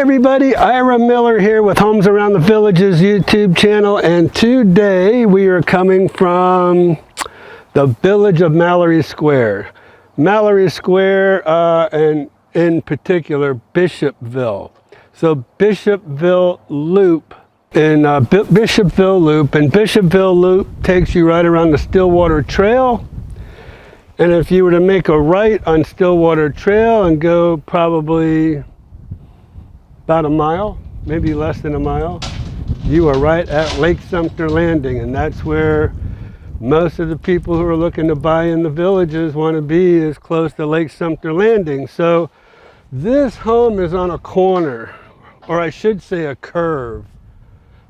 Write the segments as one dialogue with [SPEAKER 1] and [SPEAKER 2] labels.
[SPEAKER 1] everybody, Ira Miller here with Homes Around the Villages YouTube channel, and today we are coming from the village of Mallory Square. Mallory Square and in particular Bishopville. So Bishopville Loop Bishopville Loop takes you right around the Stillwater Trail. And if you were to make a right on Stillwater Trail and go probably about a mile, maybe less than a mile, you are right at Lake Sumter Landing, and that's where most of the people who are looking to buy in the villages want to be, is close to Lake Sumter Landing. So this home is on a corner, or I should say a curve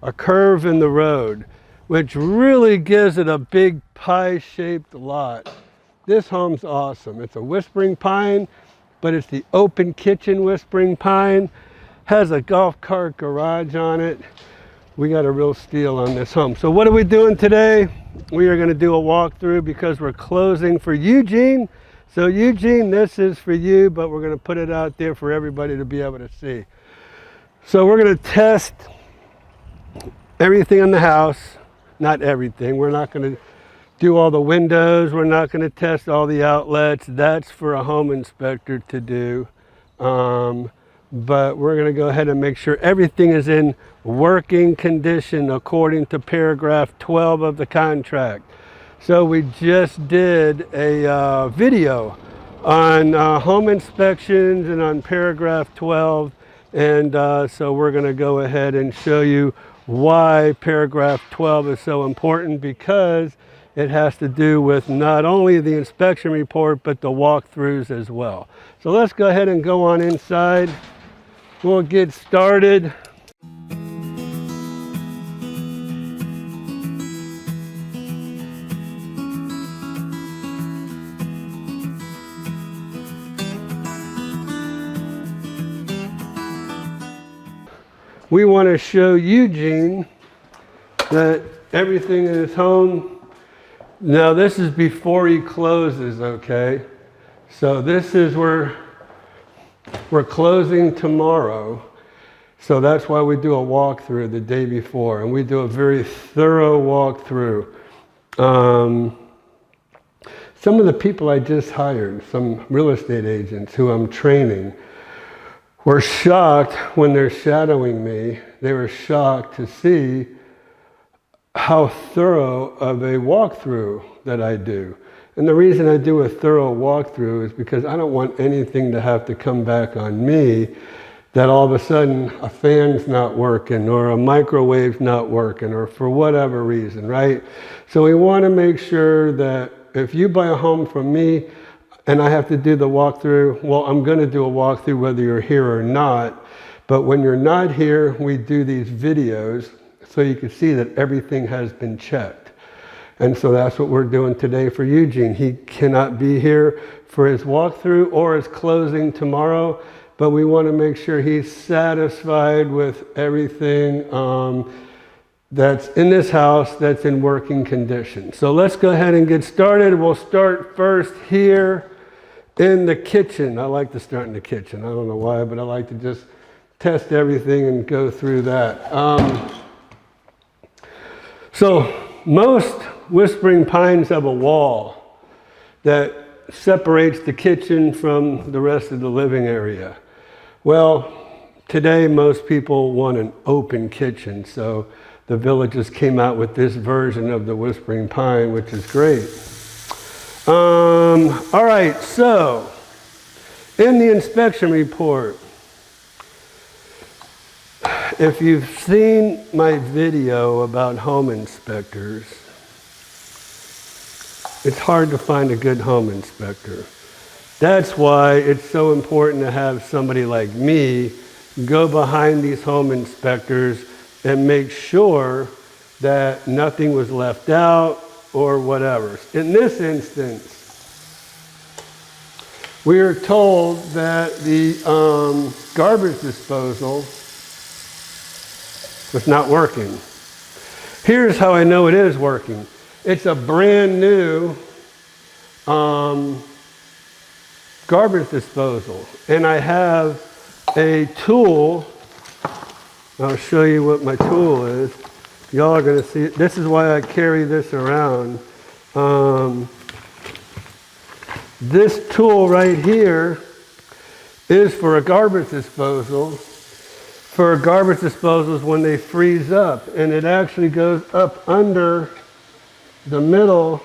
[SPEAKER 1] in the road, which really gives it a big pie-shaped lot. This home's awesome. It's a whispering pine, but it's the open kitchen whispering pine. Has a golf cart garage on it. We got a real steal on this home. So what are we doing today? We are going to do a walkthrough because we're closing for Eugene. So Eugene, this is for you, but we're going to put it out there for everybody to be able to see. So we're going to test everything in the house. Not everything. We're not going to do all the windows. We're not going to test all the outlets. That's for a home inspector to do. But we're going to go ahead and make sure everything is in working condition according to paragraph 12 of the contract. So we just did a video on home inspections and on paragraph 12, and so we're going to go ahead and show you why paragraph 12 is so important, because it has to do with not only the inspection report but the walkthroughs as well. So let's go ahead and go on inside. We'll get started. We want to show Eugene that everything in his home. Now this is before he closes, okay? So this is where we're closing tomorrow. So that's why we do a walkthrough the day before, and we do a very thorough walkthrough. Some of the people I just hired, some real estate agents who I'm training, were shocked when they're shadowing me. They were shocked to see how thorough of a walkthrough that I do. And the reason I do a thorough walkthrough is because I don't want anything to have to come back on me, that all of a sudden a fan's not working or a microwave's not working or for whatever reason, right? So we want to make sure that if you buy a home from me and I have to do the walkthrough, well, I'm going to do a walkthrough whether you're here or not. But when you're not here, we do these videos so you can see that everything has been checked. And so that's what we're doing today for Eugene. He cannot be here for his walkthrough or his closing tomorrow, but we want to make sure he's satisfied with everything that's in this house that's in working condition. So let's go ahead and get started. We'll start first here in the kitchen. I like to start in the kitchen. I don't know why, but I like to just test everything and go through that. So most whispering pines have a wall that separates the kitchen from the rest of the living area. Well, today most people want an open kitchen, so the villages came out with this version of the whispering pine, which is great. All right, so in the inspection report, if you've seen my video about home inspectors, it's hard to find a good home inspector. That's why it's so important to have somebody like me go behind these home inspectors and make sure that nothing was left out or whatever. In this instance, we are told that the garbage disposal was not working. Here's how I know it is working. It's a brand new garbage disposal, and I have a tool I'll show you what my tool is. Y'all are going to see it. This is why I carry this around. This tool right here is for a garbage disposal. For garbage disposals when they freeze up, and it actually goes up under the middle.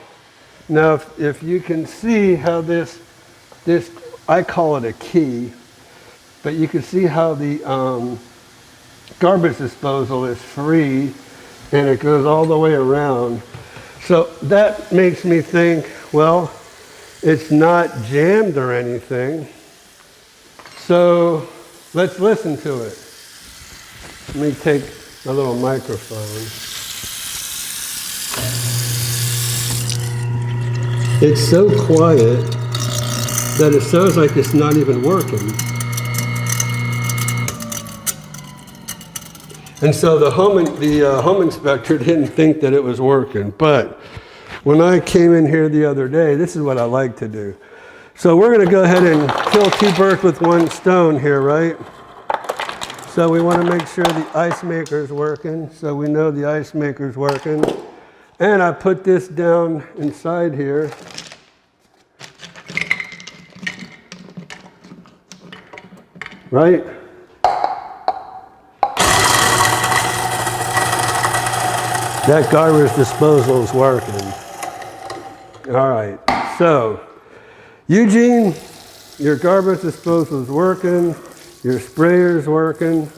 [SPEAKER 1] Now, if you can see how this, I call it a key, but you can see how the garbage disposal is free, and it goes all the way around. So that makes me think, well, it's not jammed or anything. So let's listen to it. Let me take a little microphone. It's so quiet that it sounds like it's not even working. And so the home inspector didn't think that it was working. But when I came in here the other day, this is what I like to do. So we're going to go ahead and kill two birds with one stone here, right? So we want to make sure the ice maker is working. So we know the ice maker is working. And I put this down inside here. Right? That garbage disposal is working. All right, so Eugene, your garbage disposal is working, your sprayer is working.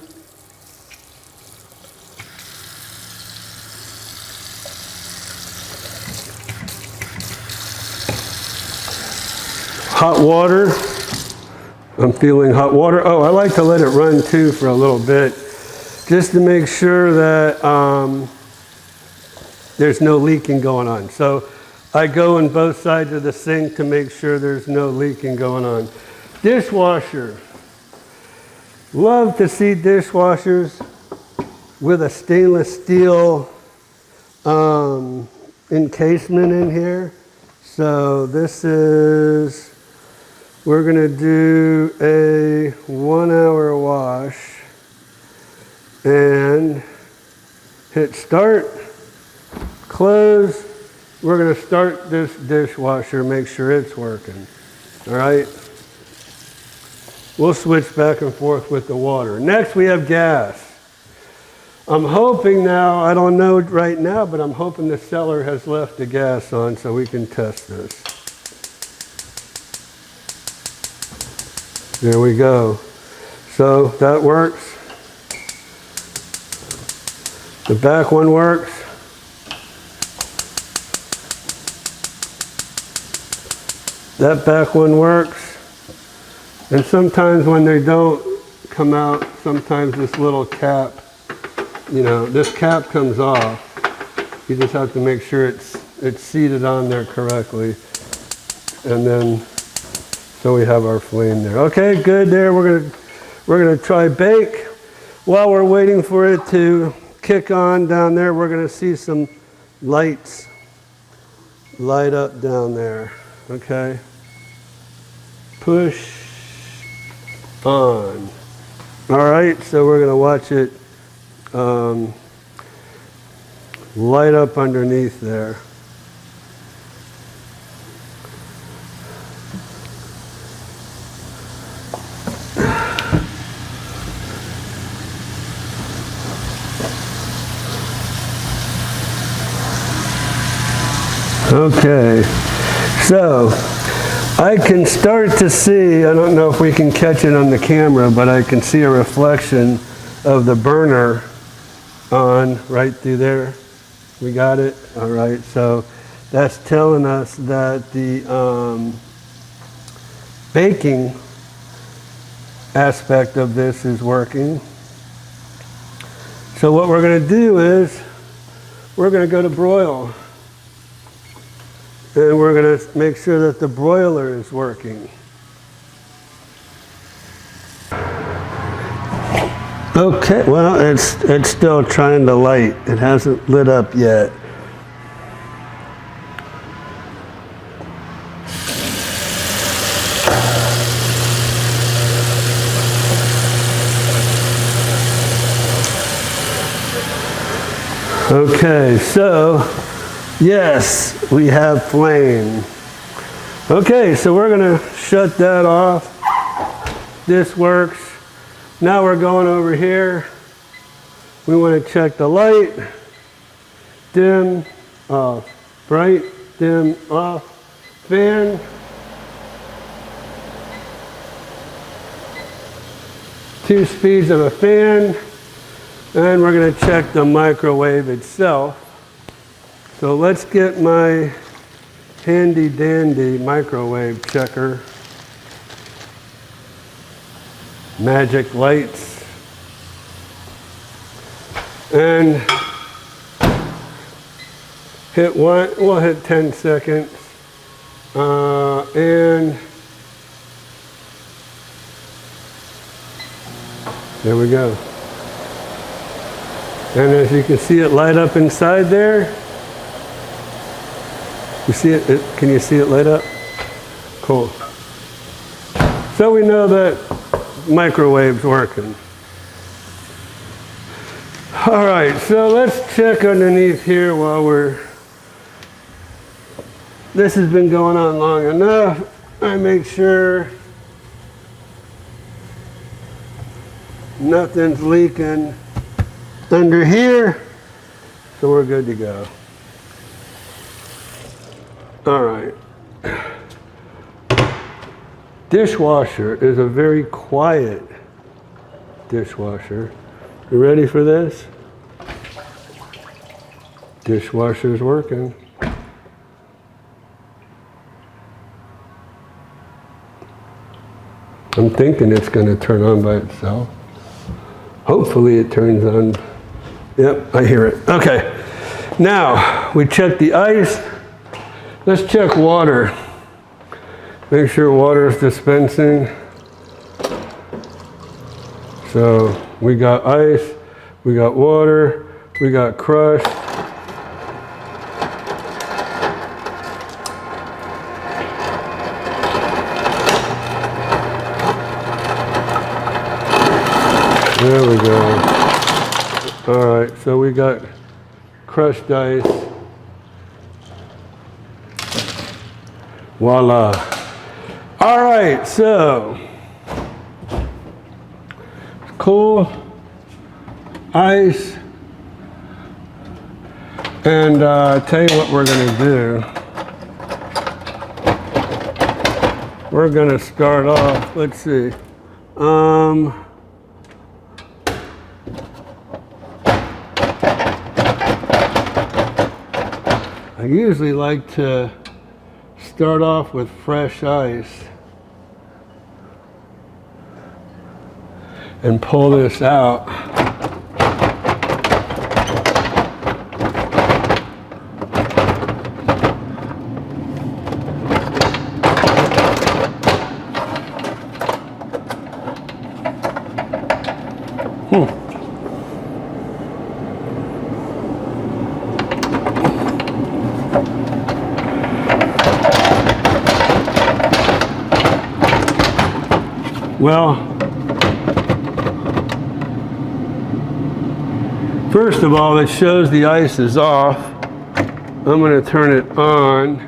[SPEAKER 1] Hot water, I'm feeling hot water. Oh, I like to let it run too for a little bit, just to make sure that there's no leaking going on. So I go on both sides of the sink to make sure there's no leaking going on. Dishwasher. Love to see dishwashers with a stainless steel encasement in here. So this is, we're gonna do a 1 hour wash and hit start. Close. We're going to start this dishwasher, make sure it's working. All right? We'll switch back and forth with the water. Next, we have gas. I'm hoping now, I don't know right now, but I'm hoping the seller has left the gas on so we can test this. There we go. So that works. The back one works. That back one works. And sometimes when they don't come out, sometimes this little cap, you know, this cap comes off. You just have to make sure it's seated on there correctly. And then, so we have our flame there. Okay, good there. We're gonna try bake. While we're waiting for it to kick on down there, we're gonna see some lights light up down there. Okay. Push on. All right, so we're going to watch it light up underneath there. Okay, so I can start to see, I don't know if we can catch it on the camera, but I can see a reflection of the burner on right through there. We got it? All right, so that's telling us that the baking aspect of this is working. So what we're going to do is we're going to go to broil. And we're going to make sure that the broiler is working. Okay, well, it's still trying to light. It hasn't lit up yet. Okay, so yes, we have flame. Okay, so we're gonna shut that off. This works. Now we're going over here. We want to check the light. Dim, off. Bright, dim, off. Fan. Two speeds of a fan. And we're going to check the microwave itself. So let's get my handy dandy microwave checker. Magic lights. And hit one, we'll hit 10 seconds. And there we go. And as you can see it light up inside there. You see it? Can you see it light up? Cool. So we know that microwave's working. All right, so let's check underneath here while this has been going on long enough. I make sure nothing's leaking under here, so we're good to go. All right. Dishwasher is a very quiet dishwasher. You ready for this? Dishwasher's working. I'm thinking it's going to turn on by itself. Hopefully it turns on. Yep, I hear it. Okay. Now, we check the ice. Let's check water. Make sure water is dispensing. So we got ice, we got water, we got crushed. There we go. All right, so we got crushed ice. Voila. All right, so cool ice. And tell you what we're gonna do. We're gonna start off, let's see. I usually like to start off with fresh ice and pull this out. Well, first of all, it shows the ice is off. I'm going to turn it on.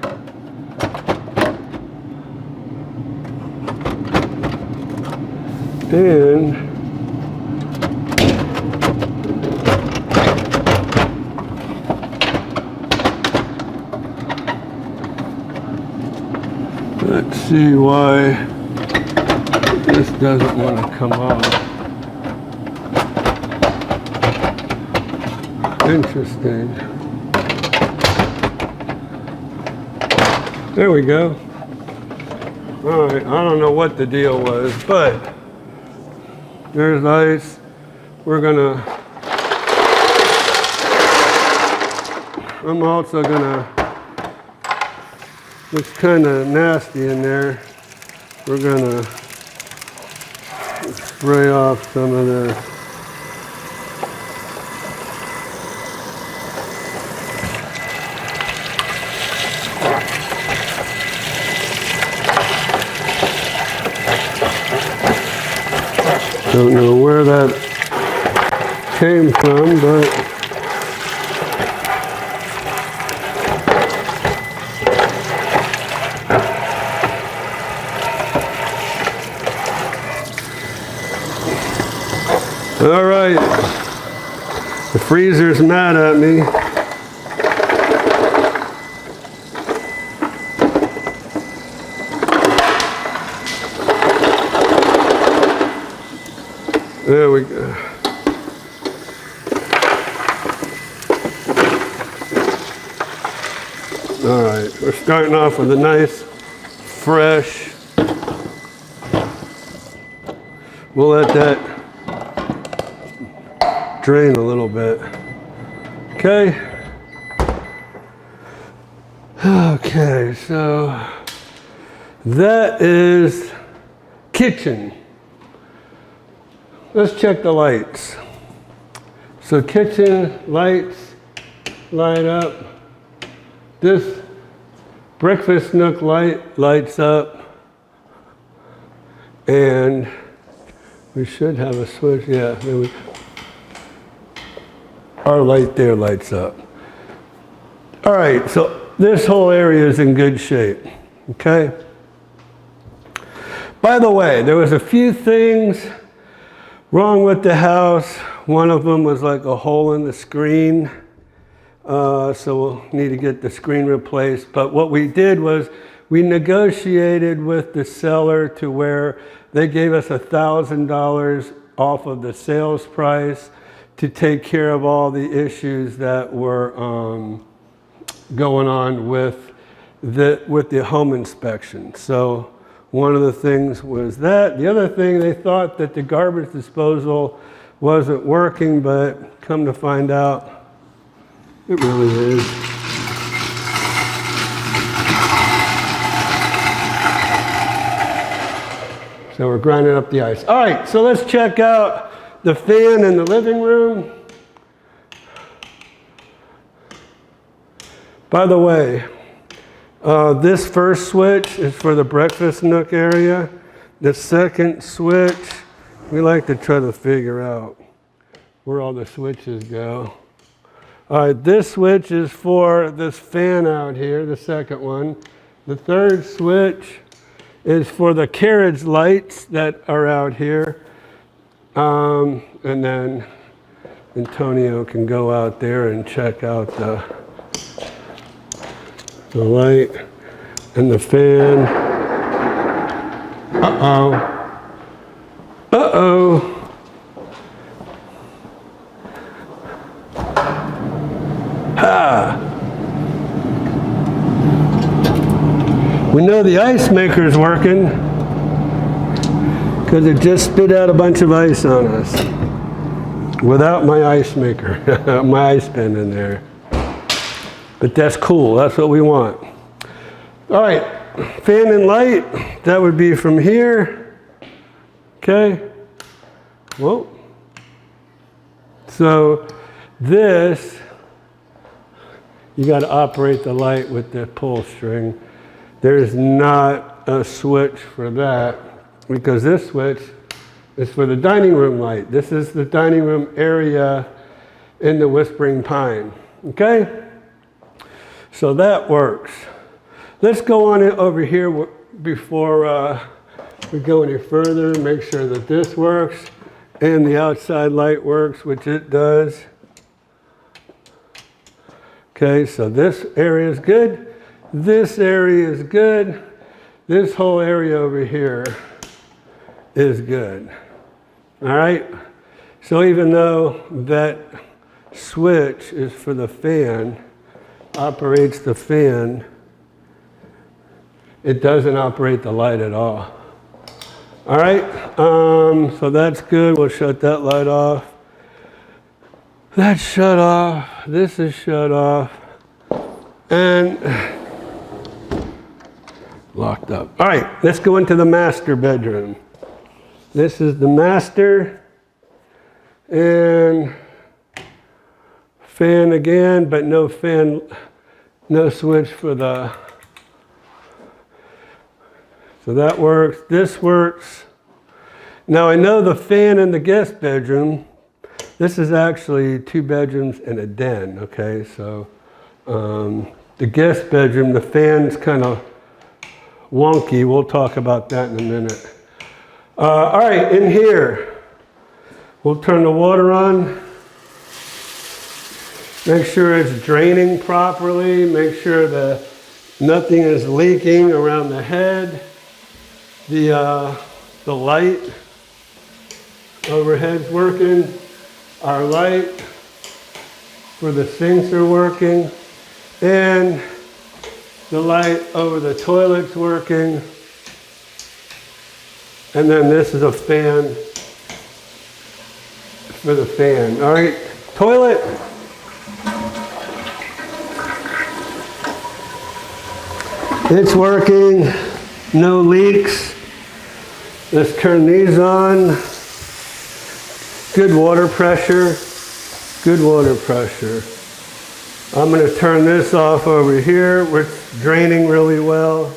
[SPEAKER 1] And let's see why this doesn't want to come off. Interesting. There we go. All right, I don't know what the deal was, but there's ice. I'm also gonna, it's kind of nasty in there. We're gonna spray off some of this. Don't know where that came from, but All right. The freezer's mad at me. There we go. All right, we're starting off with a nice, fresh. We'll let that drain a little bit. Okay. Okay, so that is kitchen. Let's check the lights. So kitchen lights light up. This breakfast nook light lights up. And we should have a switch. Yeah, our light there lights up. All right, so this whole area is in good shape. Okay. By the way, there was a few things wrong with the house. One of them was like a hole in the screen. So we'll need to get the screen replaced. But what we did was we negotiated with the seller to where they gave us $1,000 off of the sales price to take care of all the issues that were going on with the home inspection. So one of the things was that. The other thing, they thought that the garbage disposal wasn't working, but come to find out, it really is. So we're grinding up the ice. All right, so let's check out the fan in the living room. By the way, this first switch is for the breakfast nook area. The second switch, we like to try to figure out where all the switches go. All right, this switch is for this fan out here, the second one. The third switch is for the carriage lights that are out here. And then Antonio can go out there and check out the light and the fan. Uh-oh. Uh-oh. Ha! We know the ice maker's working because it just spit out a bunch of ice on us without my ice maker, my ice pen in there. But that's cool, that's what we want. All right, fan and light, that would be from here. Okay. Whoa. So this, you got to operate the light with the pull string. There's not a switch for that because this switch is for the dining room light. This is the dining room area in the Whispering Pine. Okay? So that works. Let's go on it over here before we go any further. Make sure that this works and the outside light works, which it does. Okay, so this area is good. This area is good. This whole area over here is good. All right? So even though that switch is for the fan, operates the fan, it doesn't operate the light at all. All right? So that's good. We'll shut that light off. That's shut off. This is shut off. And locked up. All right, let's go into the master bedroom. This is the master. And fan again, but no fan, no switch for the, so that works. This works. Now I know the fan in the guest bedroom, this is actually 2 bedrooms and a den, okay? So the guest bedroom, the fan's kind of wonky. We'll talk about that in a minute. All right, in here, We'll turn the water on. Make sure it's draining properly. Make sure that nothing is leaking around the head. The light overhead's working. Our light for the sinks are working. And the light over the toilet's working. And then this is a fan for the fan. All right, toilet. It's working, no leaks. Let's turn these on. Good water pressure, good water pressure. I'm gonna turn this off over here where it's draining really well.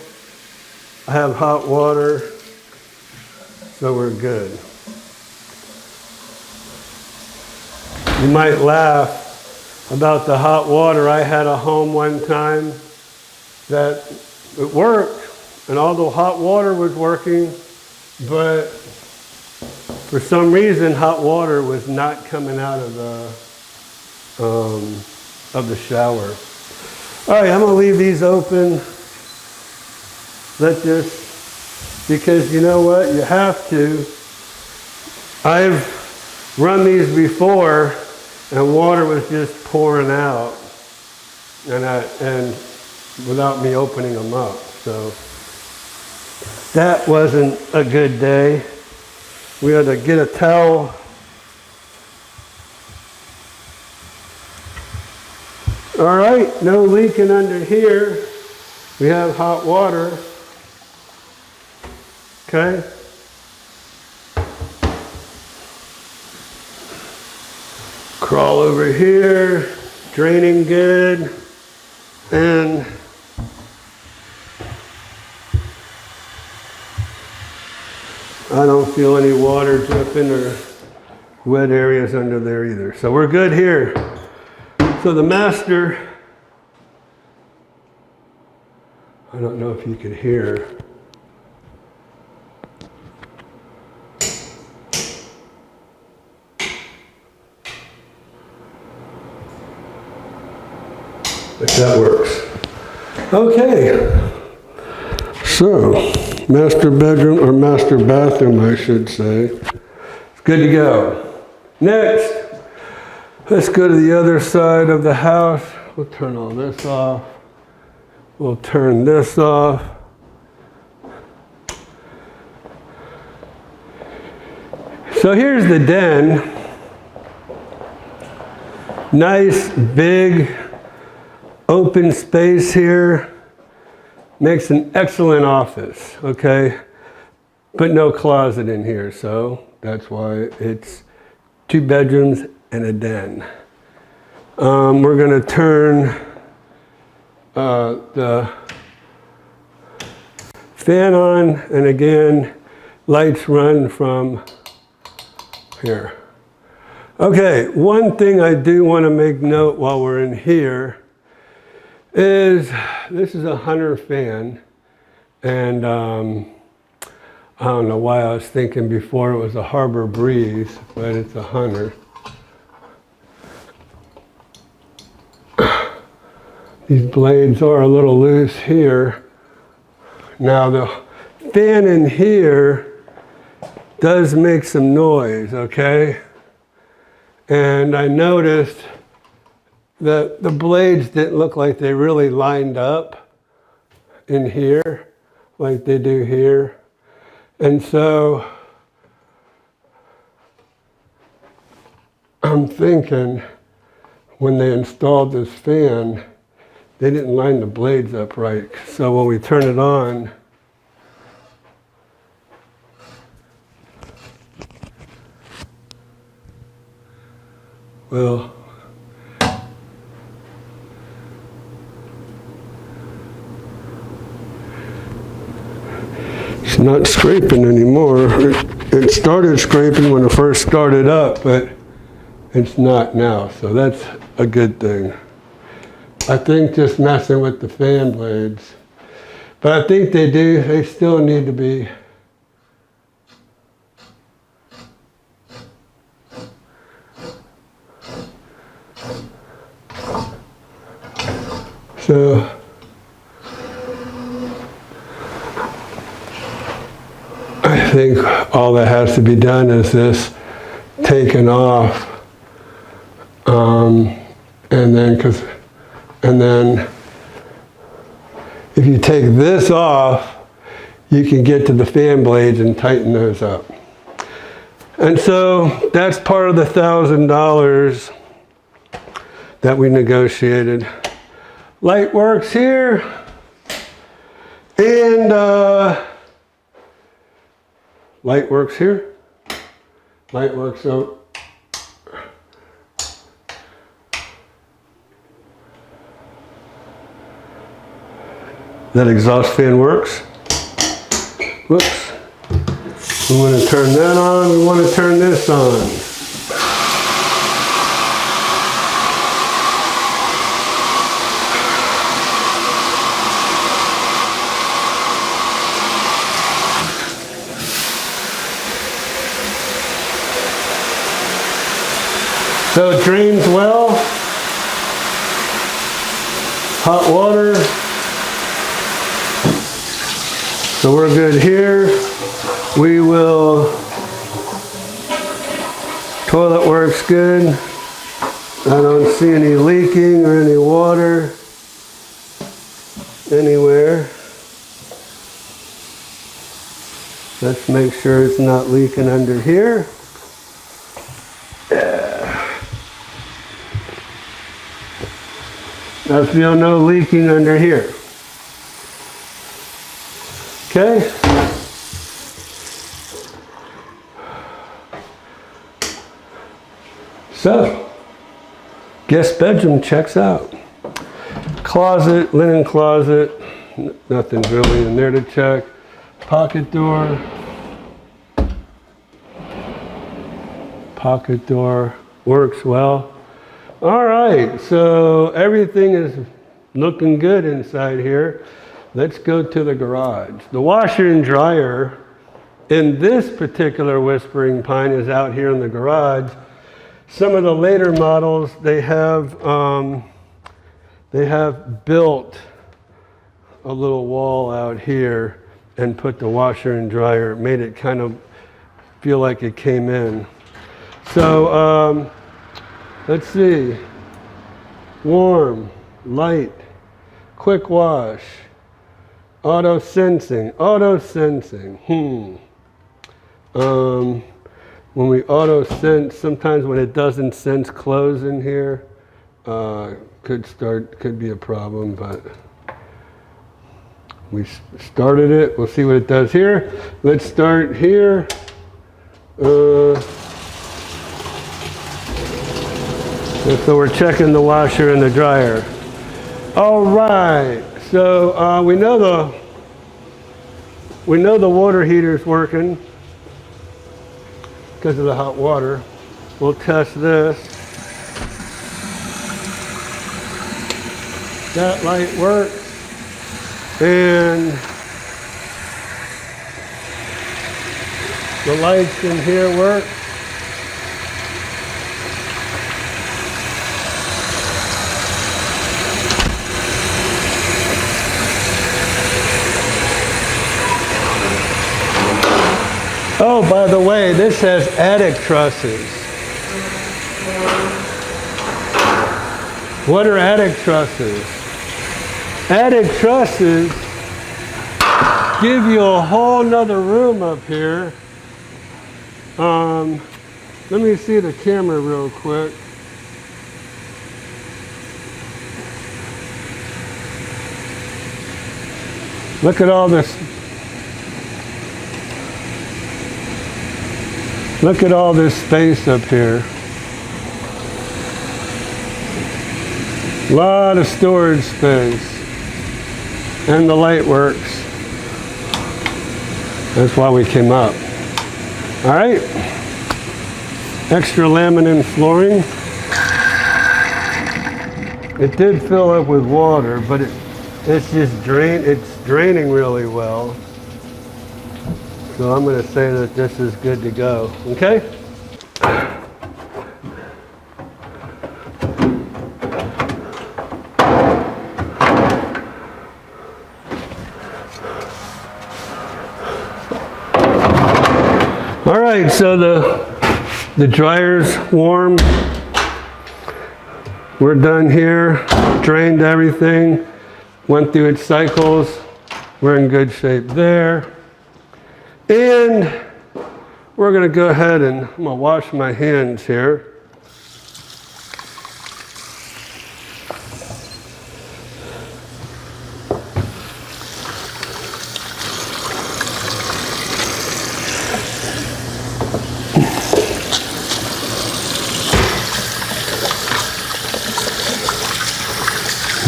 [SPEAKER 1] I have hot water, so we're good. You might laugh about the hot water. I had a home one time that it worked, and all the hot water was working, but for some reason hot water was not coming out of the shower. All right, I'm gonna leave these open. Let this, because you know what, you have to. I've run these before and water was just pouring out and without me opening them up. So that wasn't a good day. We had to get a towel. All right, no leaking under here. We have hot water. Okay. Crawl over here, draining good, and I don't feel any water dripping or wet areas under there either. So we're good here. So the master, I don't know if you could hear. But that works. Okay. So, master bedroom, or master bathroom, I should say. It's good to go. Next, let's go to the other side of the house. We'll turn all this off. We'll turn this off. So here's the den. Nice, big, open space here. Makes an excellent office, okay? But no closet in here, so that's why it's 2 bedrooms and a den. We're gonna turn the fan on, and again, lights run from here. Okay, one thing I do wanna make note while we're in here is this is a Hunter fan, and I don't know why I was thinking before it was a Harbor Breeze, but it's a Hunter. These blades are a little loose here. Now the fan in here does make some noise, okay? And I noticed that the blades didn't look like they really lined up in here like they do here. And so I'm thinking when they installed this fan, they didn't line the blades up right. So when we turn it on, well, it's not scraping anymore. It started scraping when it first started up, but it's not now, so that's a good thing. I think just messing with the fan blades, but I think they still need to be all that has to be done is this taken off. And then if you take this off, you can get to the fan blades and tighten those up. And so that's part of the $1,000 that we negotiated. Light works here, and light works here. Light works out. That exhaust fan works. Whoops. We want to turn that on. We want to turn this on. So it drains well. Hot water. So we're good here. We will, toilet works good. I don't see any leaking or any water anywhere. Let's make sure it's not leaking under here. I feel no leaking under here. Okay. So, guest bedroom checks out. Closet, linen closet, nothing's really in there to check. Pocket door. Pocket door works well. All right, so everything is looking good inside here. Let's go to the garage. The washer and dryer in this particular Whispering Pine is out here in the garage. Some of the later models, they have built a little wall out here and put the washer and dryer, made it kind of feel like it came in. So let's see. Warm, light, quick wash, auto sensing. When we auto sense, sometimes when it doesn't sense clothes in here, could be a problem, but we started it. We'll see what it does here. Let's start here. So we're checking the washer and the dryer. All right, so we know the water heater's working because of the hot water. We'll test this. That light works, and the lights in here work. Oh, by the way, this has attic trusses. What are attic trusses? Attic trusses give you a whole nother room up here. Let me see the camera real quick. Look at all this. Look at all this space up here. A lot of storage space. And the light works. That's why we came up. All right. Extra laminate flooring. It did fill up with water, but it's draining really well. So I'm going to say that this is good to go. Okay? right, so the dryer's warm. We're done here, drained everything, went through its cycles. We're in good shape there. And we're gonna go ahead and I'm gonna wash my hands here.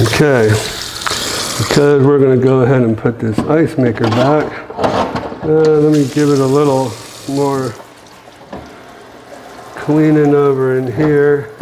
[SPEAKER 1] Okay, because we're going to go ahead and put this ice maker back, let me give it a little more cleaning over in here.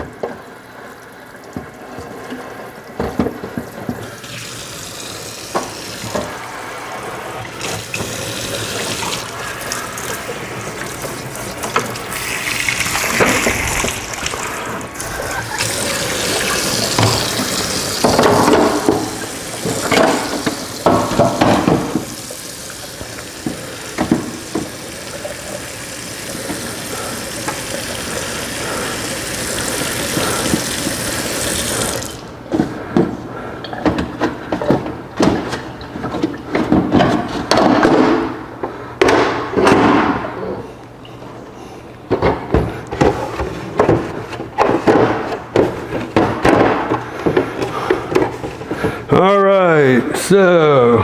[SPEAKER 1] All right, so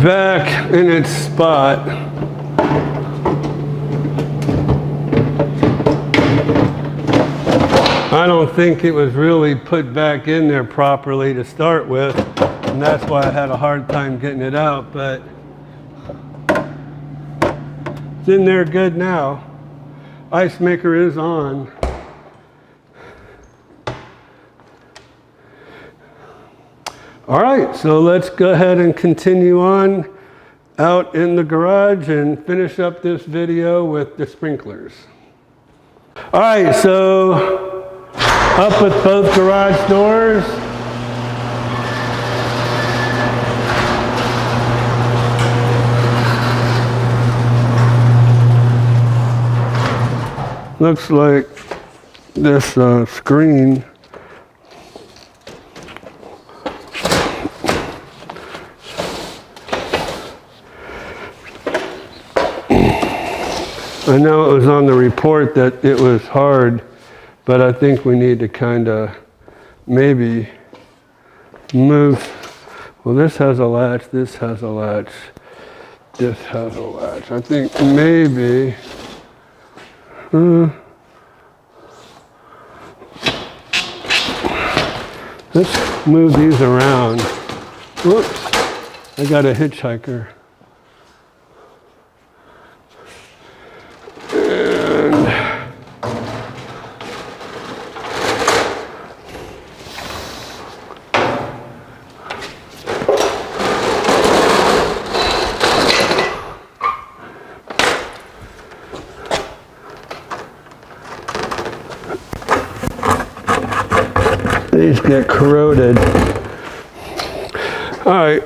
[SPEAKER 1] back in its spot. I don't think it was really put back in there properly to start with, and that's why I had a hard time getting it out, but it's in there good now. Ice maker is on. All right, so let's go ahead and continue on out in the garage and finish up this video with the sprinklers. All right, so up with both garage doors. Looks like this screen I know it was on the report that it was hard, but I think we need to kind of maybe move. Well, this has a latch, this has a latch, this has a latch. I think maybe, let's move these around. Whoops, I got a hitchhiker. These get corroded. All right,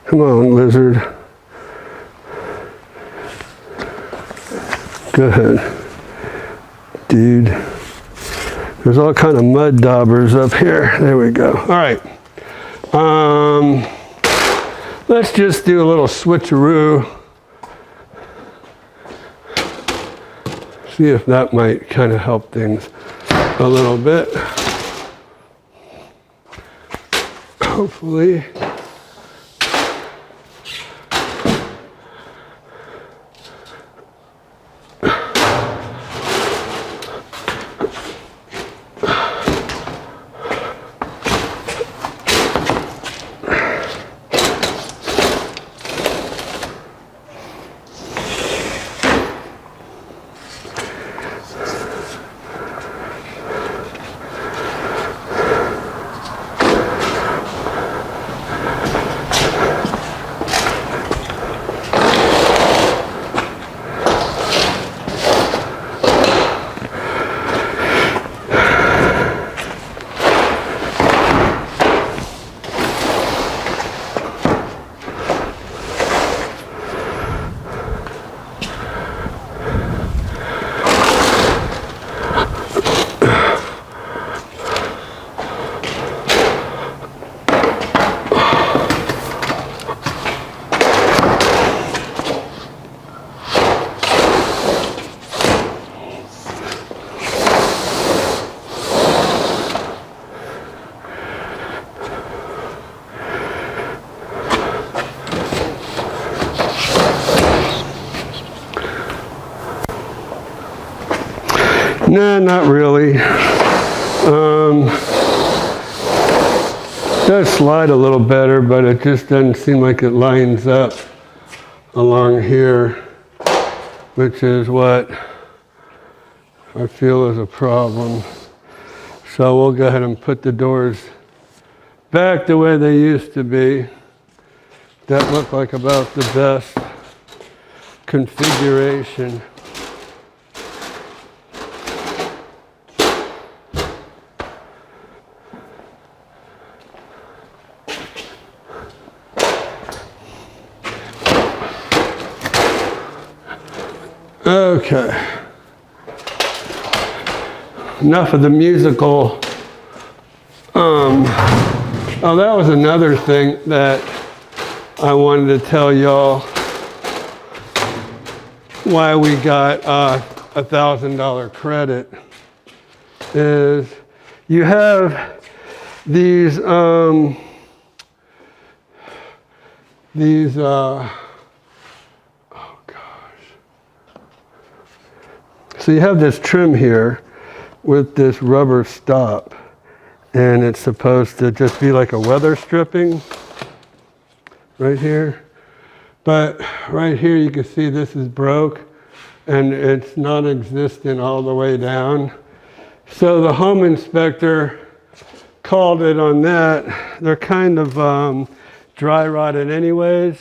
[SPEAKER 1] come on, lizard. Go ahead, dude. There's all kind of mud daubers up here. There we go. All right. Let's just do a little switcheroo. See if that might kind of help things a little bit. Hopefully. Nah, not really. Does slide a little better, but it just doesn't seem like it lines up along here, which is what I feel is a problem. So we'll go ahead and put the doors back the way they used to be. That looked like about the best configuration. Okay. Enough of the musical. Oh, that was another thing that I wanted to tell y'all why we got $1,000 credit is you have these oh gosh. So you have this trim here with this rubber stop, and it's supposed to just be like a weather stripping right here. But right here you can see this is broke and it's non-existent all the way down. So the home inspector called it on that. They're kind of dry rotted anyways.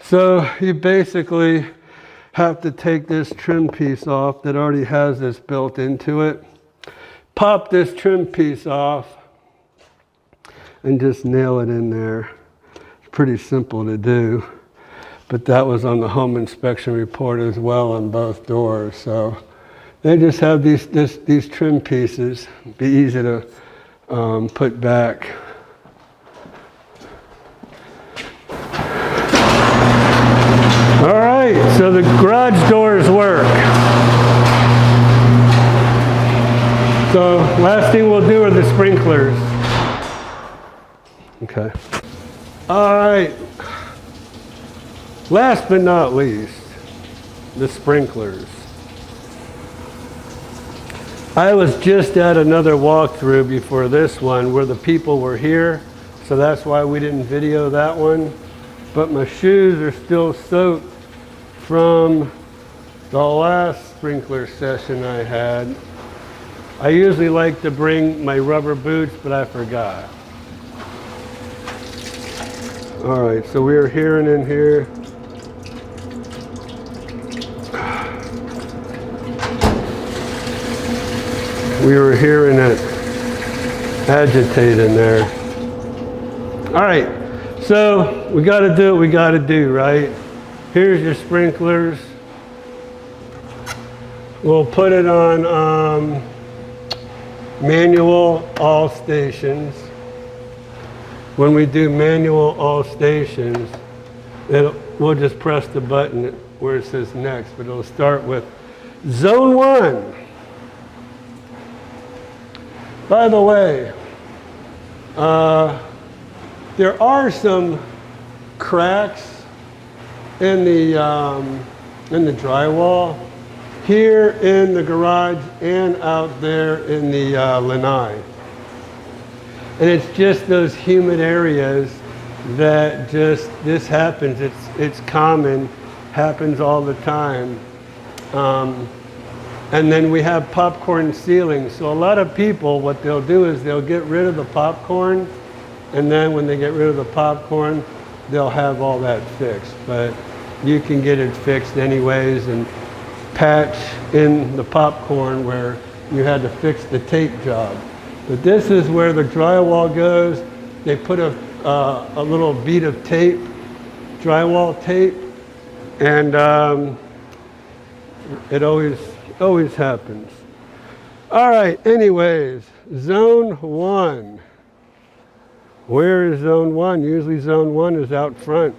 [SPEAKER 1] So you basically have to take this trim piece off that already has this built into it. Pop this trim piece off and just nail it in there. It's pretty simple to do, but that was on the home inspection report as well on both doors. So they just have these trim pieces, be easy to put back. All right, so the garage doors work. So last thing we'll do are the sprinklers. Okay. All right. Last but not least, the sprinklers. I was just at another walkthrough before this one where the people were here, so that's why we didn't video that one. But my shoes are still soaked from the last sprinkler session I had. I usually like to bring my rubber boots, but I forgot. All right, so we're here and in here. We were hearing it agitate in there. All right, so we got to do what we got to do, right? Here's your sprinklers. We'll put it on manual all stations. When we do manual all stations, we'll just press the button where it says next, but it'll start with zone 1. By the way, there are some cracks in the drywall here in the garage and out there in the lanai. And it's just those humid areas that this happens. It's common, happens all the time. And then we have popcorn ceilings. So a lot of people, what they'll do is they'll get rid of the popcorn, and then when they get rid of the popcorn, they'll have all that fixed. But you can get it fixed anyways and patch in the popcorn where you had to fix the tape job. But this is where the drywall goes. They put a little bead of tape, drywall tape, and it always happens. All right, anyways, zone 1. Where is zone 1? Usually zone 1 is out front.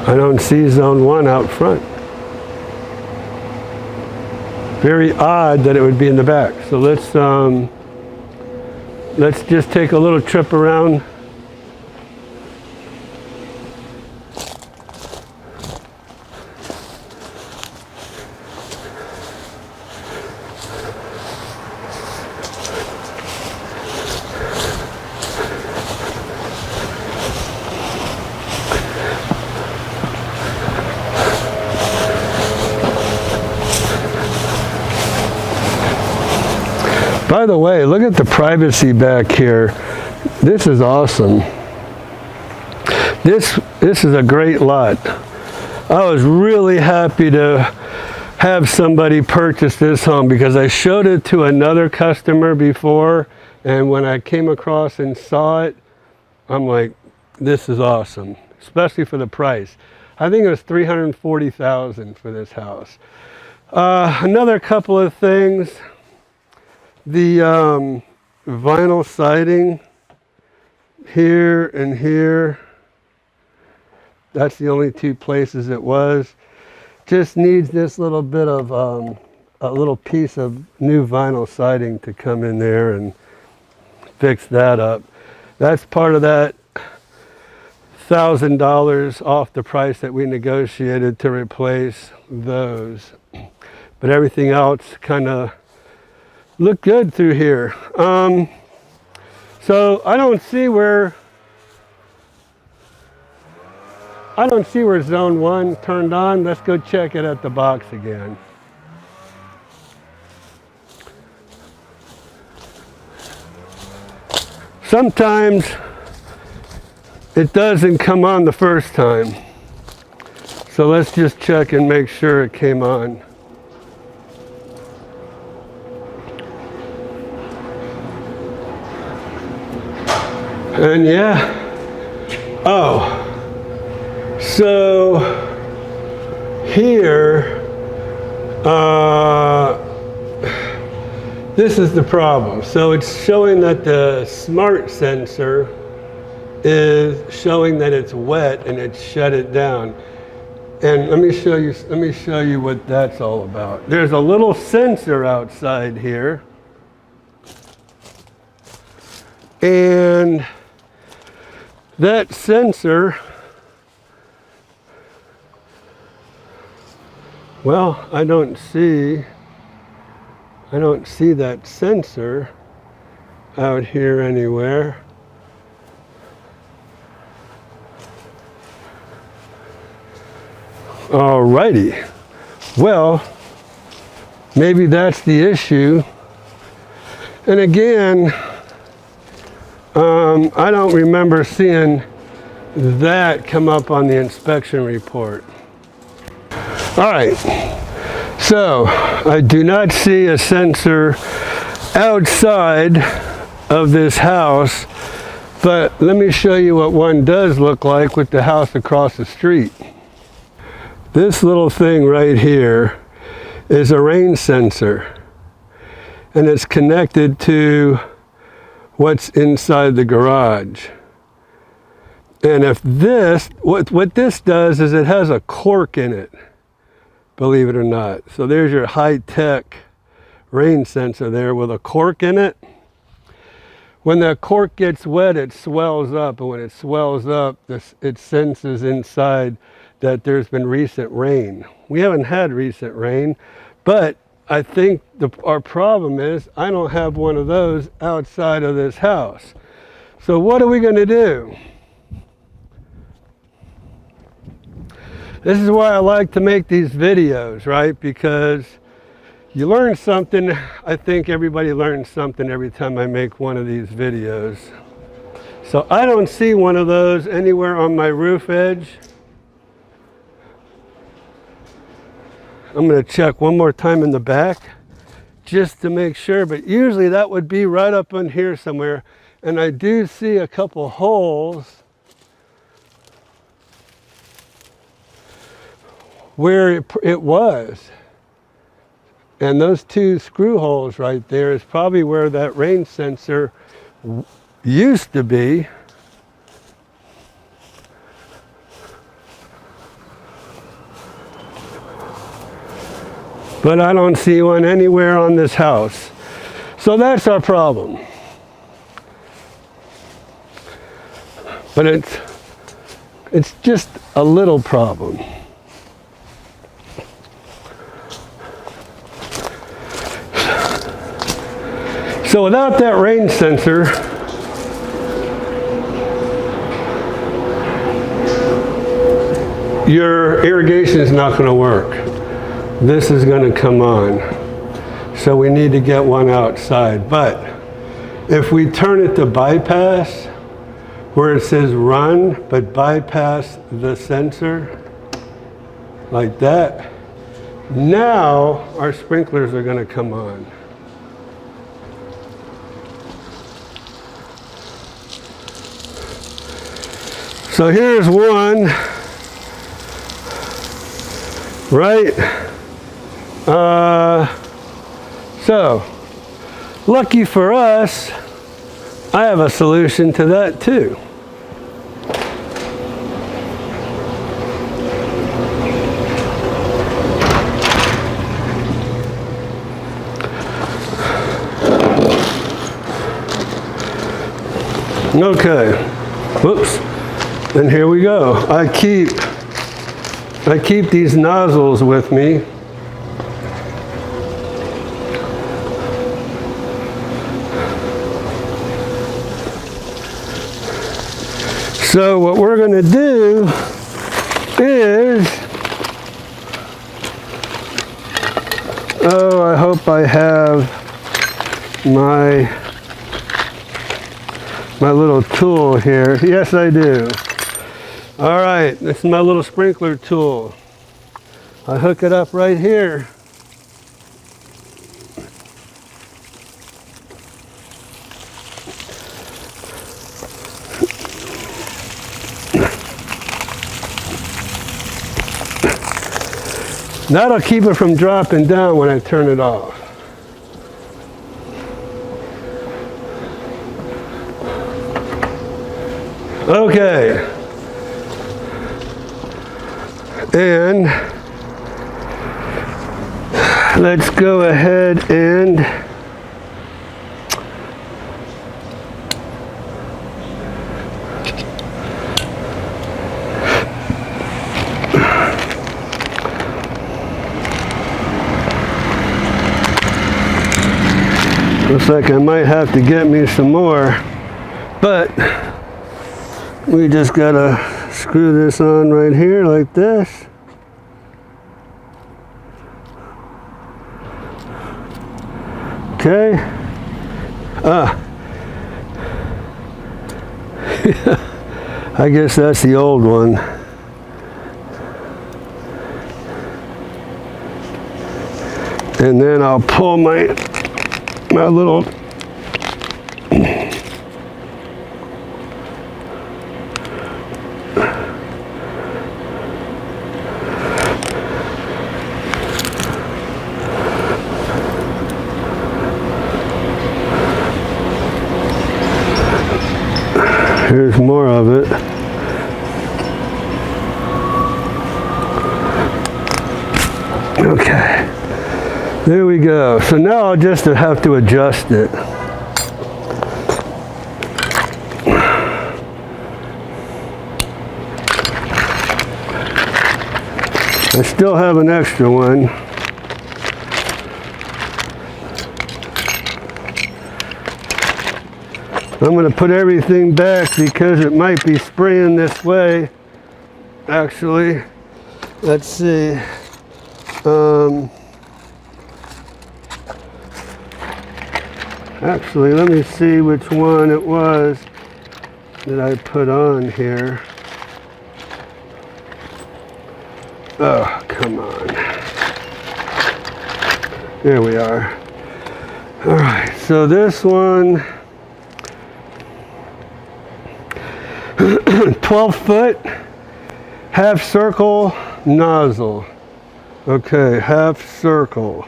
[SPEAKER 1] I don't see zone 1 out front. Very odd that it would be in the back. So let's just take a little trip around By the way, look at the privacy back here. This is awesome. This is a great lot. I was really happy to have somebody purchase this home because I showed it to another customer before, and when I came across and saw it, I'm like, this is awesome, especially for the price. I think it was $340,000 for this house. Another couple of things, the vinyl siding here and here, that's the only two places it was. Just needs this little bit of a little piece of new vinyl siding to come in there and fix that up. That's part of that $1,000 off the price that we negotiated to replace those. But everything else kind of looked good through here. So I don't see where zone 1 turned on. Let's go check it at the box again. Sometimes it doesn't come on the first time. So let's just check and make sure it came on. And yeah, oh. So here, this is the problem. So it's showing that the smart sensor is showing that it's wet and it shut it down. And let me show you what that's all about. There's a little sensor outside here. And that sensor, well, I don't see that sensor out here anywhere. Alrighty. Well, maybe that's the issue. And again, I don't remember seeing that come up on the inspection report. All right, so I do not see a sensor outside of this house, but let me show you what one does look like with the house across the street. This little thing right here is a rain sensor, and it's connected to what's inside the garage. And if this, what this does is it has a cork in it, believe it or not. So there's your high-tech rain sensor there with a cork in it. When that cork gets wet, it swells up, and when it swells up, it senses inside that there's been recent rain. We haven't had recent rain, but I think our problem is I don't have one of those outside of this house. So what are we going to do? This is why I like to make these videos, right? Because you learn something. I think everybody learns something every time I make one of these videos. So I don't see one of those anywhere on my roof edge. I'm going to check one more time in the back just to make sure, but usually that would be right up in here somewhere. And I do see a couple holes where it was. And those two screw holes right there is probably where that rain sensor used to be. But I don't see one anywhere on this house. So that's our problem. But it's just a little problem. So without that rain sensor, your irrigation is not going to work. This is going to come on. So we need to get one outside. But if we turn it to bypass, where it says run, but bypass the sensor, like that, now our sprinklers are going to come on. So here's one, right? So, lucky for us, I have a solution to that too. Okay, whoops, and here we go. I keep these nozzles with me. So what we're going to do is, I hope I have my little tool here. Yes, I do. All right, this is my little sprinkler tool. I hook it up right here. That'll keep it from dropping down when I turn it off. Okay. And let's go ahead and looks like I might have to get me some more, but we just gotta screw this on right here like this. Okay. I guess that's the old one. And then I'll pull my little here's more of it. Okay. There we go. So now I'll just have to adjust it. I still have an extra one. I'm going to put everything back because it might be spraying this way. Actually, let's see. Actually, let me see which one it was that I put on here. Oh, come on. There we are. All right, so this one, 12-foot half circle nozzle. Okay, half circle.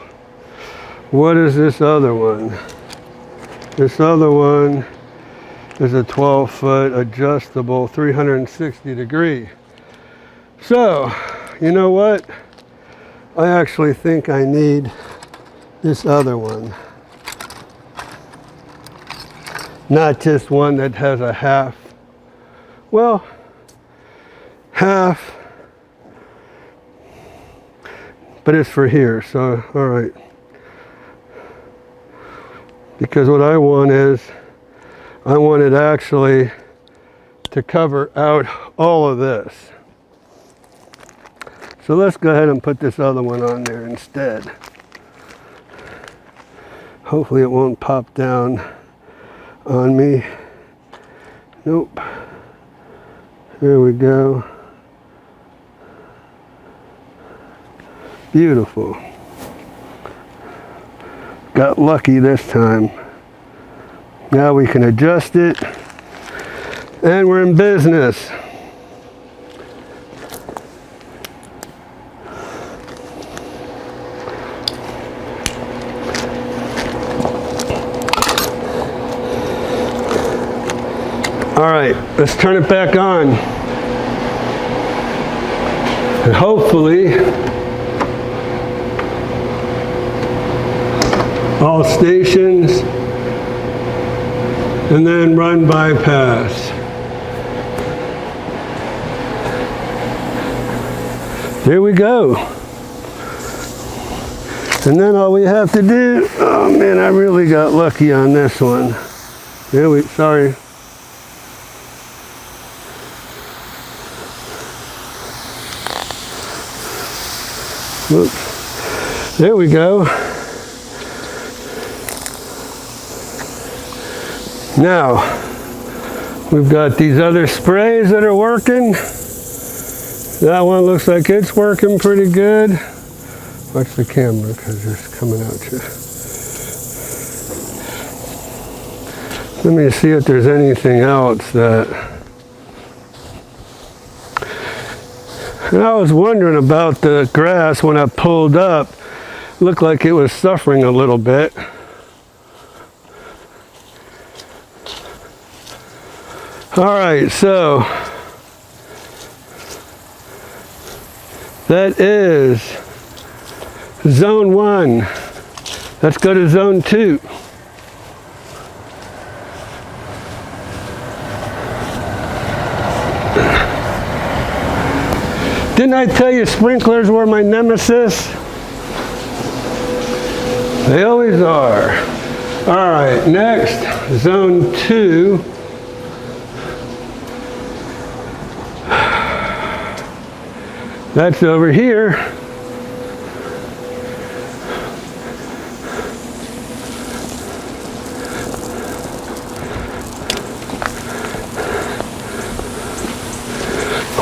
[SPEAKER 1] What is this other one? This other one is a 12-foot adjustable 360 degree. So, you know what? I actually think I need this other one. Not just one that has a half. Well, half, but it's for here, so all right. Because what I want is, I want it actually to cover out all of this. So let's go ahead and put this other one on there instead. Hopefully it won't pop down on me. Nope. There we go. Beautiful. Got lucky this time. Now we can adjust it, and we're in business. All right, let's turn it back on. And hopefully, all stations, and then run bypass. There we go. And then all we have to do, oh man, I really got lucky on this one. Sorry. Whoops. There we go. Now, we've got these other sprays that are working. That one looks like it's working pretty good. Watch the camera because it's coming at you. Let me see if there's anything else that... And I was wondering about the grass when I pulled up. Looked like it was suffering a little bit. All right, so that is zone 1. Let's go to zone 2. Didn't I tell you sprinklers were my nemesis? They always are. All right, next, zone 2. That's over here.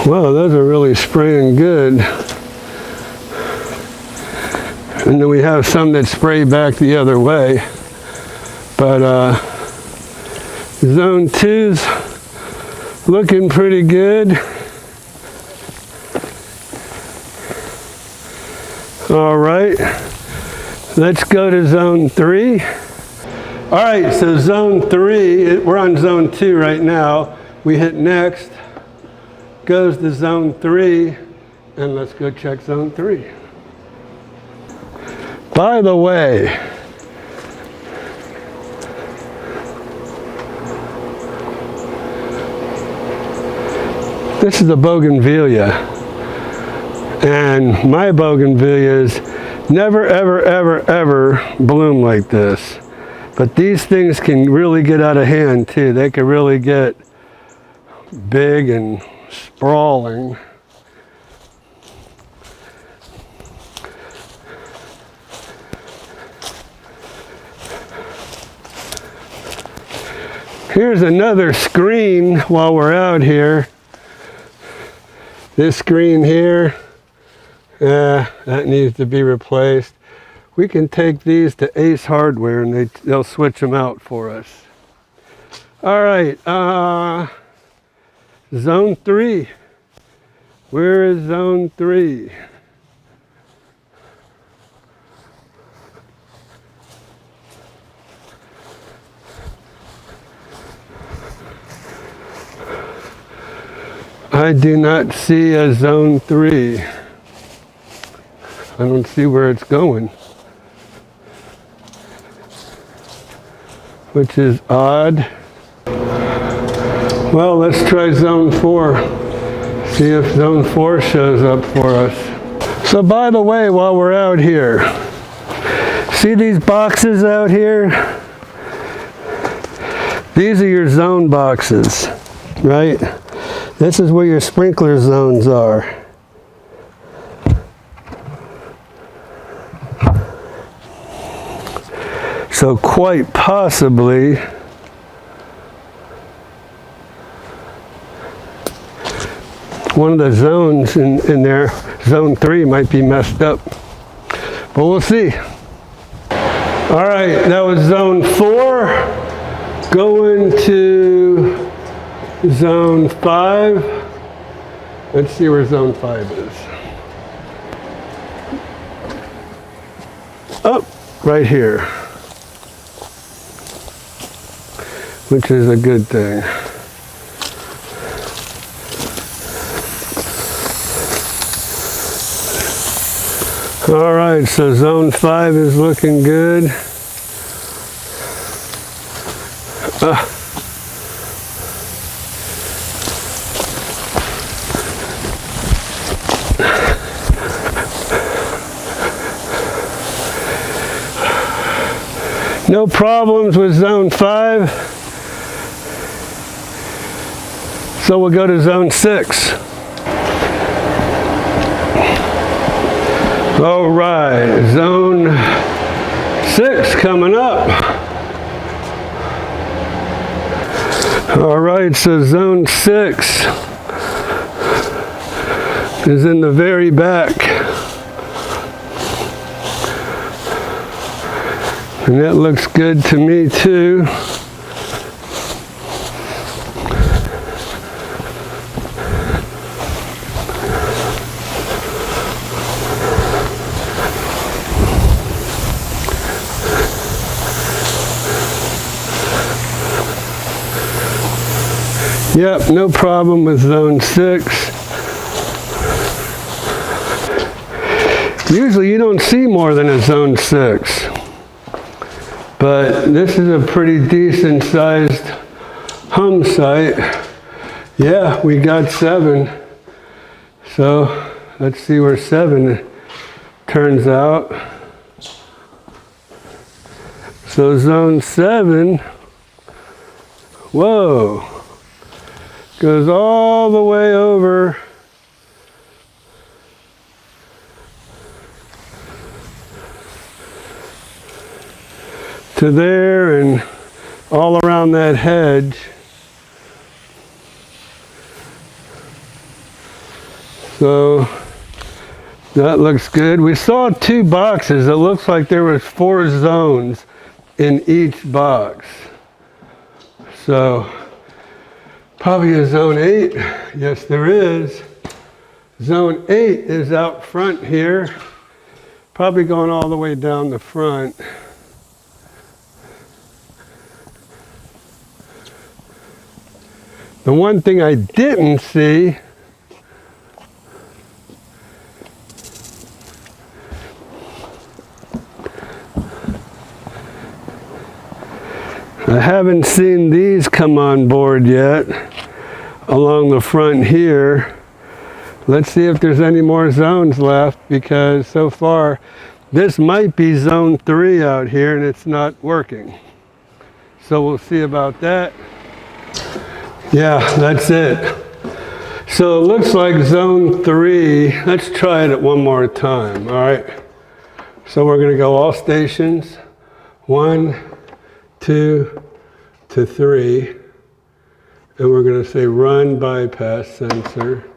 [SPEAKER 1] Wow, those are really spraying good. And then we have some that spray back the other way. But zone 2's looking pretty good. All right, let's go to zone 3. All right, so zone 3, we're on zone 2 right now. We hit next, goes to zone 3, and let's go check zone 3. By the way, this is a bougainvillea. And my bougainvilleas never, ever, ever, ever bloom like this. But these things can really get out of hand too. They can really get big and sprawling. Here's another screen while we're out here. This screen here. That needs to be replaced. We can take these to Ace Hardware and they'll switch them out for us. All right, zone 3. Where is zone 3? I do not see a zone 3. I don't see where it's going, which is odd. Well, let's try zone 4. See if zone 4 shows up for us. So by the way, while we're out here, see these boxes out here? These are your zone boxes, right? This is where your sprinkler zones are. So quite possibly one of the zones in there, zone 3, might be messed up. But we'll see. All right, that was zone 4. Going to zone 5. Let's see where zone 5 is. Oh, right here. Which is a good thing. All right, so zone 5 is looking good. No problems with zone 5. So we'll go to zone 6. All right, zone 6 coming up. All right, so zone 6 is in the very back. And that looks good to me too. Yep, no problem with zone 6. Usually you don't see more than a zone 6. But this is a pretty decent sized hum site. Yeah, we got 7. So let's see where 7 turns out. So zone 7, whoa, goes all the way over to there and all around that hedge. So that looks good. We saw 2 boxes. It looks like there was 4 zones in each box. So probably a zone 8. Yes, there is. Zone 8 is out front here. Probably going all the way down the front. The one thing I didn't see I haven't seen these come on board yet along the front here. Let's see if there's any more zones left, because so far this might be zone 3 out here and it's not working. So we'll see about that. Yeah, that's it. So it looks like zone 3. Let's try it one more time. All right. So we're going to go all stations. 1, 2 to 3. And we're going to say run bypass sensor.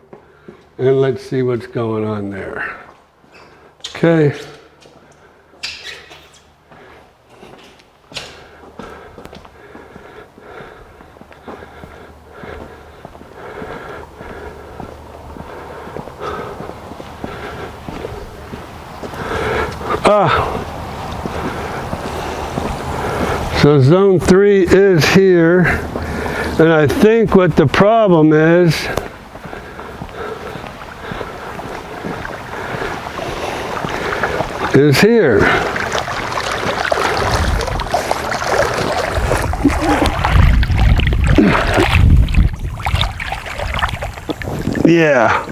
[SPEAKER 1] And let's see what's going on there. Okay. So zone 3 is here, and I think what the problem is here. Yeah,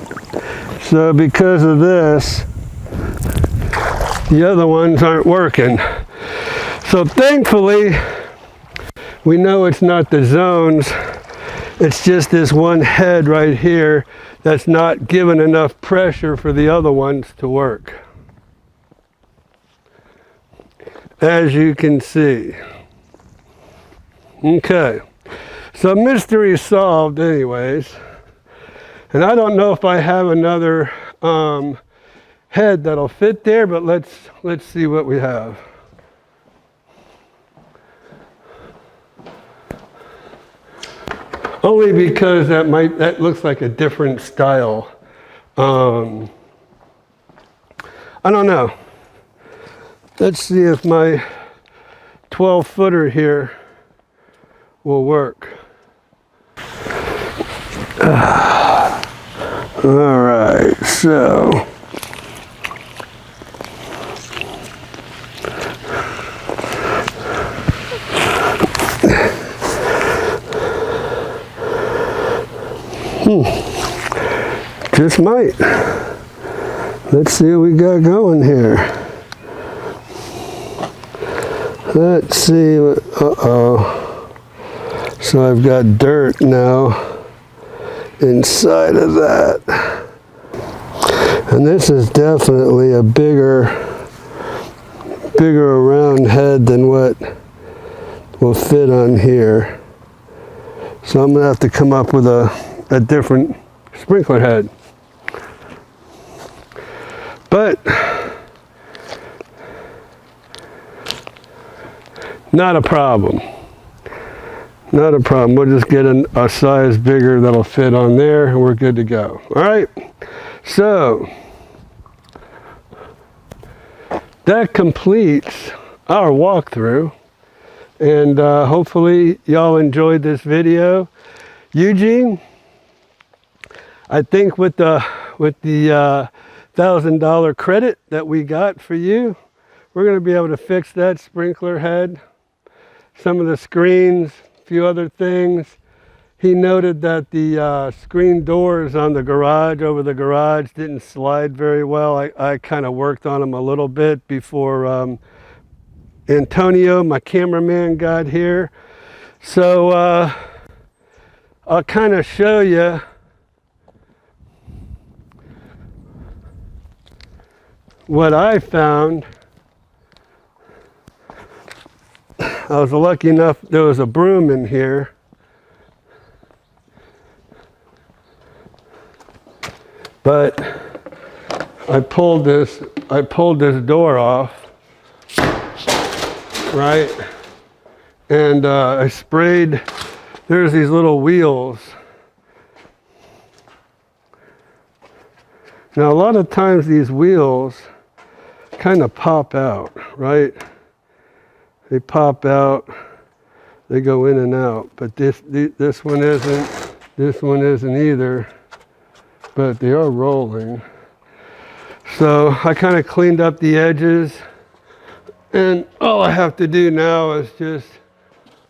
[SPEAKER 1] so because of this, the other ones aren't working. So thankfully, we know it's not the zones, it's just this one head right here that's not giving enough pressure for the other ones to work. as you can see. Okay, so mystery solved anyways. And I don't know if I have another head that'll fit there, but let's see what we have. Only because that looks like a different style. I don't know. Let's see if my 12-footer here will work. All right, so just might. Let's see what we got going here. Let's see. Uh-oh. So I've got dirt now inside of that. And this is definitely a bigger round head than what will fit on here. So I'm gonna have to come up with a different sprinkler head. But not a problem. Not a problem. We'll just get a size bigger that'll fit on there and we're good to go. All right. So that completes our walkthrough. And hopefully y'all enjoyed this video. Eugene, I think with the $1,000 credit that we got for you, we're going to be able to fix that sprinkler head, some of the screens, a few other things. He noted that the screen doors on the garage, over the garage, didn't slide very well. I kind of worked on them a little bit before Antonio, my cameraman, got here. So I'll kind of show you what I found. I was lucky enough, there was a broom in here. But I pulled this door off, right? And I sprayed, there's these little wheels. Now a lot of times these wheels kind of pop out, right? They pop out, they go in and out, but this one isn't either, but they are rolling. So I kind of cleaned up the edges, and all I have to do now is just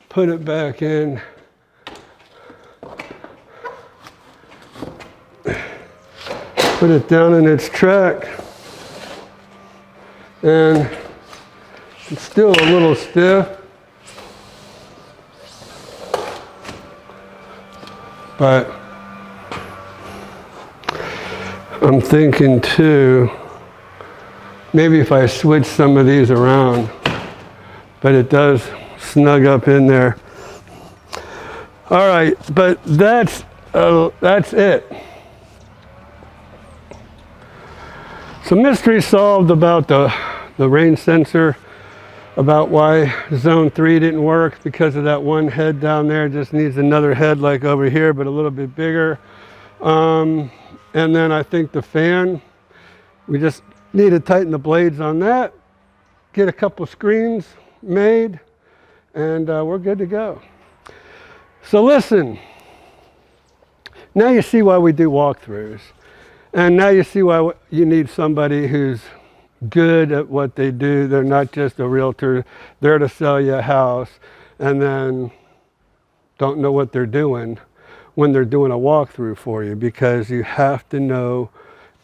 [SPEAKER 1] put it back in. Put it down in its track, and it's still a little stiff, but I'm thinking too, maybe if I switch some of these around, but it does snug up in there. All right, but that's it. So mystery solved about the rain sensor, about why zone 3 didn't work, because of that one head down there. Just needs another head like over here, but a little bit bigger. And then I think the fan, we just need to tighten the blades on that, get a couple screens made, and we're good to go. So listen, now you see why we do walkthroughs. And now you see why you need somebody who's good at what they do. They're not just a realtor there to sell you a house and then don't know what they're doing when they're doing a walkthrough for you, because you have to know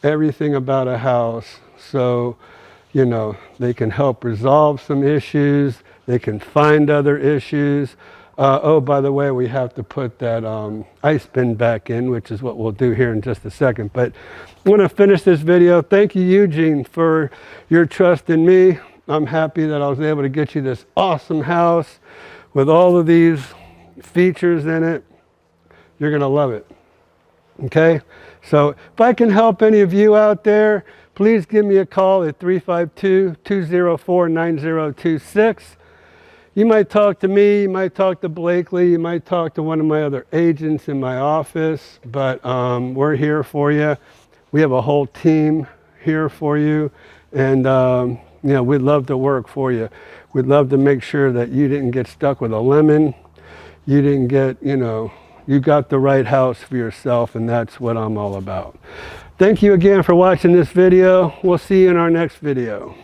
[SPEAKER 1] everything about a house. So, you know, they can help resolve some issues. They can find other issues. Oh, by the way, we have to put that ice bin back in, which is what we'll do here in just a second. But I want to finish this video. Thank you, Eugene, for your trust in me. I'm happy that I was able to get you this awesome house with all of these features in it. You're going to love it. Okay? So if I can help any of you out there, please give me a call at 352-204-9026. You might talk to me, you might talk to Blakely, you might talk to one of my other agents in my office, but we're here for you. We have a whole team here for you, and you know, we'd love to work for you. We'd love to make sure that you didn't get stuck with a lemon. You didn't get, you know, you got the right house for yourself, and that's what I'm all about. Thank you again for watching this video. We'll see you in our next video.